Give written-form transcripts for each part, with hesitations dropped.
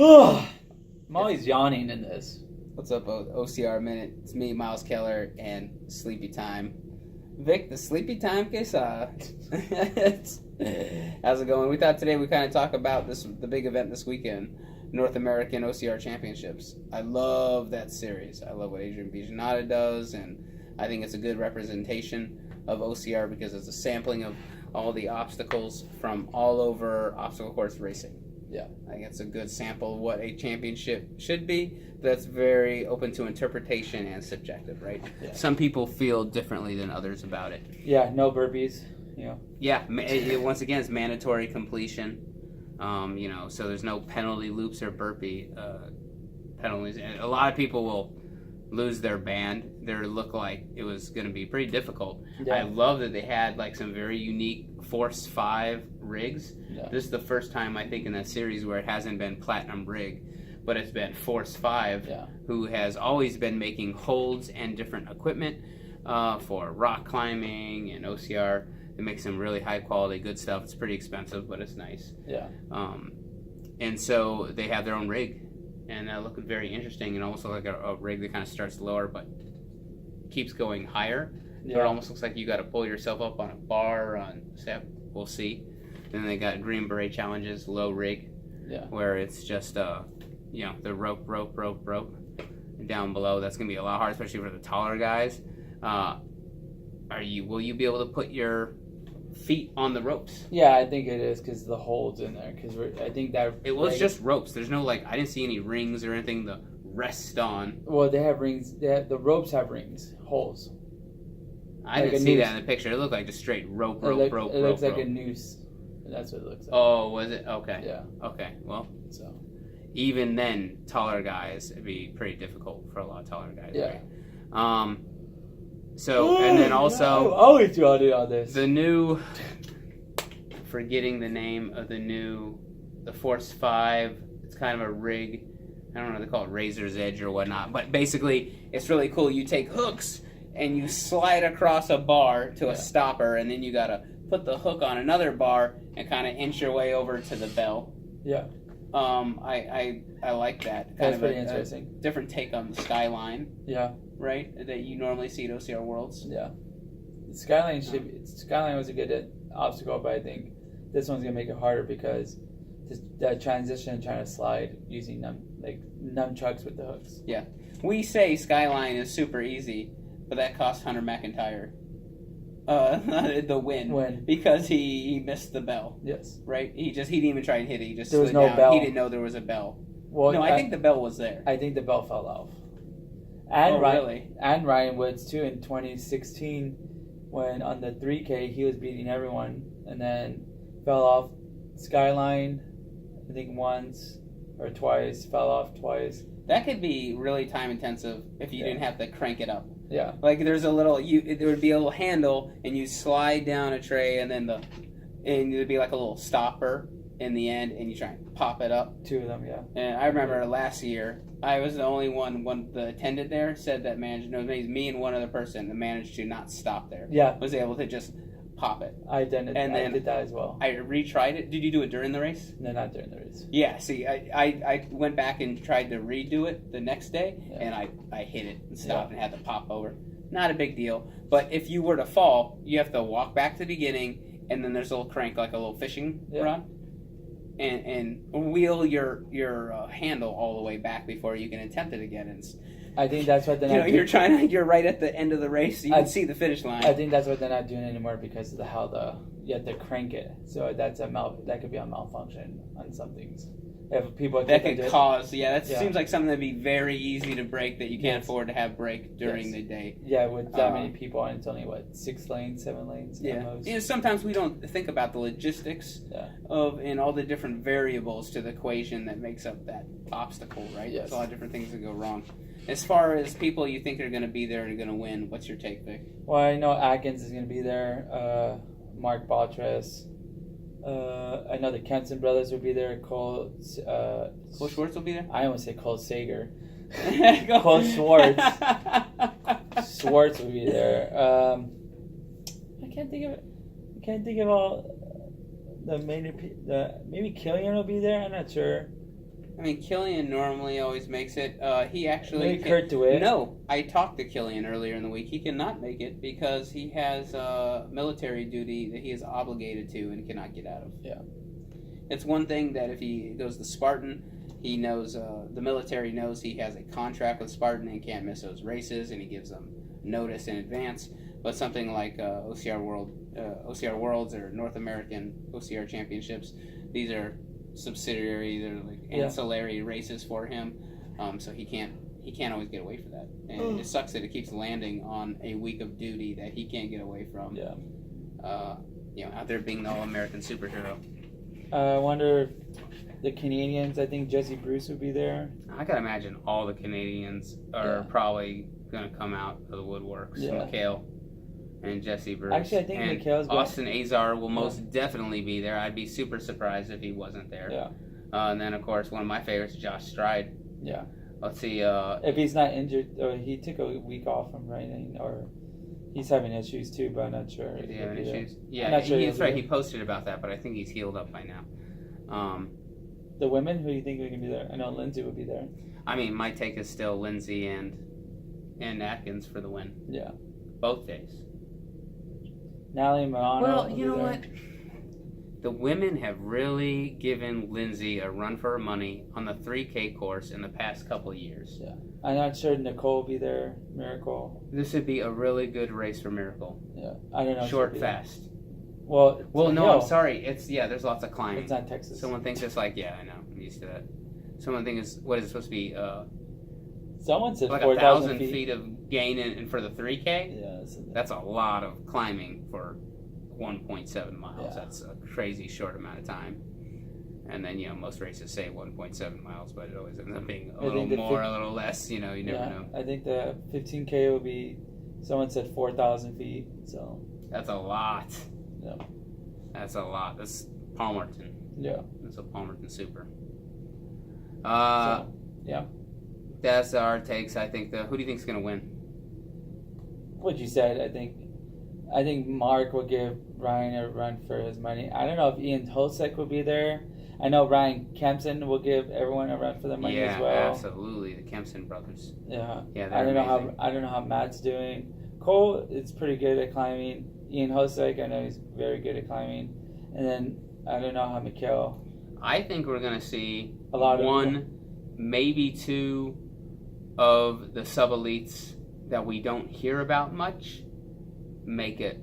I'm always yawning in this. What's up, OCR Minute? It's me, Miles Keller, and Sleepy Time. Vic, the Sleepy Time Quesada. How's it going? We thought today we'd kind of talk about the big event this weekend, North American OCR Championships. I love that series. I love what Adrian Bijanata does, and I think it's a good representation of OCR because it's a sampling of all the obstacles from all over obstacle course racing. Yeah. I think it's a good sample of what a championship should be. That's very open to interpretation and subjective, right? Yeah. Some people feel differently than others about it. Yeah, no burpees, Yeah, once again, it's mandatory completion. So there's no penalty loops or burpee penalties. And a lot of people will lose their band. They look like it was going to be pretty difficult. Yeah. I love that they had like some very unique Force 5 rigs. Yeah. This is the first time I think in that series where it hasn't been Platinum rig, but it's been Force 5, who has always been making holds and different equipment for rock climbing and OCR. They make some really high quality, good stuff. It's pretty expensive, but it's nice. Yeah. And so they have their own rig, and looking very interesting, and almost look like a rig that kind of starts lower but keeps going higher. Yeah. So it almost looks like you got to pull yourself up on a bar on step. We'll see. Then they got Green Beret Challenges, low rig, where it's just the rope down below. That's gonna be a lot harder, especially for the taller guys. Will you be able to put your feet on the ropes? Yeah, I think it is because the holes in there. Because I think that it was just ropes. There's no I didn't see any rings or anything to rest on. Well, they have rings. The ropes have rings, holes. I didn't see that in the picture. It looked like just straight rope. It looks like a noose. That's what it looks like. Oh, was it? Okay. Yeah. Okay. Well, so even then, taller guys, it'd be pretty difficult for a lot of taller guys. Yeah. Right? And then also, I'm always yawning on this. The new, forgetting the name of the Force 5. It's kind of a rig. I don't know. They call it Razor's Edge or whatnot. But basically, it's really cool. You take hooks and you slide across a bar to a stopper, and then you gotta put the hook on another bar and kind of inch your way over to the bell. Yeah. I like that. That's pretty interesting. A different take on the Skyline. Yeah. Right? That you normally see at OCR Worlds. Yeah. Skyline was a good obstacle, but I think this one's gonna make it harder because that transition trying to slide using nunchucks with the hooks. Yeah. We say Skyline is super easy, but that cost Hunter McIntyre the win because he missed the bell. Yes. Right? He didn't even try and hit it. He just there was slid no down. Bell. He didn't know there was a bell. Well, no, I think the bell was there. I think the bell fell off. Really? And Ryan Woods too in 2016 when on the 3K he was beating everyone and then fell off Skyline I think once or twice, fell off twice. That could be really time intensive if you didn't have to crank it up. Yeah. Like there's there would be a little handle and you slide down a tray and then there'd be like a little stopper in the end and you try and pop it up. Two of them, yeah. And I remember last year I was the only one the attendant there said that me and one other person that managed to not stop there. Yeah. Was able to just pop it. I did that as well. I retried it. Did you do it during the race? No, not during the race. Yeah, see, I went back and tried to redo it the next day, and I hit it and stopped and had to pop over. Not a big deal. But if you were to fall, you have to walk back to the beginning, and then there's a little crank, like a little fishing rod, and wheel your handle all the way back before you can attempt it again. And I think that's what they're not doing. You're right at the end of the race, so you can see the finish line. I think that's what they're not doing anymore because of how you have to crank it. So that could be a malfunction on some things. If people that could cause, seems like something that'd be very easy to break that you can't afford to have break during the day. Yeah, with that many people, and it's only 6 lanes, 7 lanes. Yeah, sometimes we don't think about the logistics and all the different variables to the equation that makes up that obstacle. Right? Yes. There's a lot of different things that go wrong. As far as people you think are going to be there and going to win, what's your take, Vic? Well, I know Atkins is going to be there. Mark Baltres. I know the Kenson brothers will be there. Cole Schwartz will be there? I almost say Cole Sager. Cole Schwartz. Schwartz will be there. I can't think of all the main. Maybe Killian will be there. I'm not sure. I mean, Killian normally always makes it. He actually Maybe Kurt DeWitt. No, I talked to Killian earlier in the week. He cannot make it because he has military duty that he is obligated to and cannot get out of. Yeah. It's one thing that if he goes to Spartan, he knows the military knows he has a contract with Spartan and can't miss those races, and he gives them notice in advance. But something like OCR Worlds or North American OCR Championships, these are subsidiary, they're like ancillary races for him, so he can't always get away from that, and it sucks that it keeps landing on a week of duty that he can't get away from. Out there being the all-American superhero. I wonder if the Canadians, I think Jesse Bruce would be there. I gotta imagine all the Canadians are probably gonna come out of the woodworks. Mikhail and Jesse Bruce. Actually, I think Mikhail's Austin Azar will most definitely be there. I'd be super surprised if he wasn't there. Yeah. And then, of course, one of my favorites, Josh Stride. Yeah. Let's see. If he's not injured, or he took a week off from riding, or he's having issues too, but I'm not sure. Is he having issues? Yeah, not sure that's right. He posted about that, but I think he's healed up by now. The women, who do you think are going to be there? I know Lindsay would be there. I mean, my take is still Lindsay and Atkins for the win. Yeah. Both days. Natalie Milano. Well, you know what? The women have really given Lindsay a run for her money on the 3K course in the past couple of years. Yeah. I'm not sure Nicole will be there. Miracle. This would be a really good race for Miracle. Yeah. I don't know. Short, fast. Well, no, I'm sorry. There's lots of climbing. It's not Texas. Someone thinks it's like, I know. I'm used to that. Someone thinks, what is it supposed to be? Someone said like 4,000 feet of gain and for the 3K? Yeah. That's a lot of climbing for 1.7 miles. Yeah. That's a crazy short amount of time. And then, most races say 1.7 miles, but it always ends up being a little more, a little less. You never know. I think the 15K will be, someone said 4,000 feet. So that's a lot. Yeah. That's a lot. That's Palmerton. Yeah. That's a Palmerton Super. Yeah. That's our takes. I think who do you think is going to win? What you said, I think Mark will give Ryan a run for his money. I don't know if Ian Hosek will be there. I know Ryan Kempson will give everyone a run for their money as well. Yeah, absolutely. The Kempson brothers. Yeah. Yeah, I don't know how Matt's doing. Cole is pretty good at climbing. Ian Hosek, I know he's very good at climbing. And then I don't know how Mikhail. I think we're going to see a lot one, maybe two of the sub-elites that we don't hear about much make a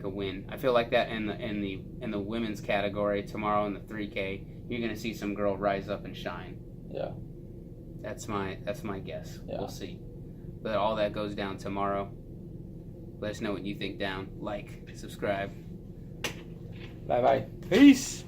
win. I feel like that in the women's category tomorrow in the 3K, you're going to see some girl rise up and shine. Yeah. That's my guess. Yeah. We'll see. But all that goes down tomorrow. Let us know what you think down. Like, subscribe. Bye-bye. Peace.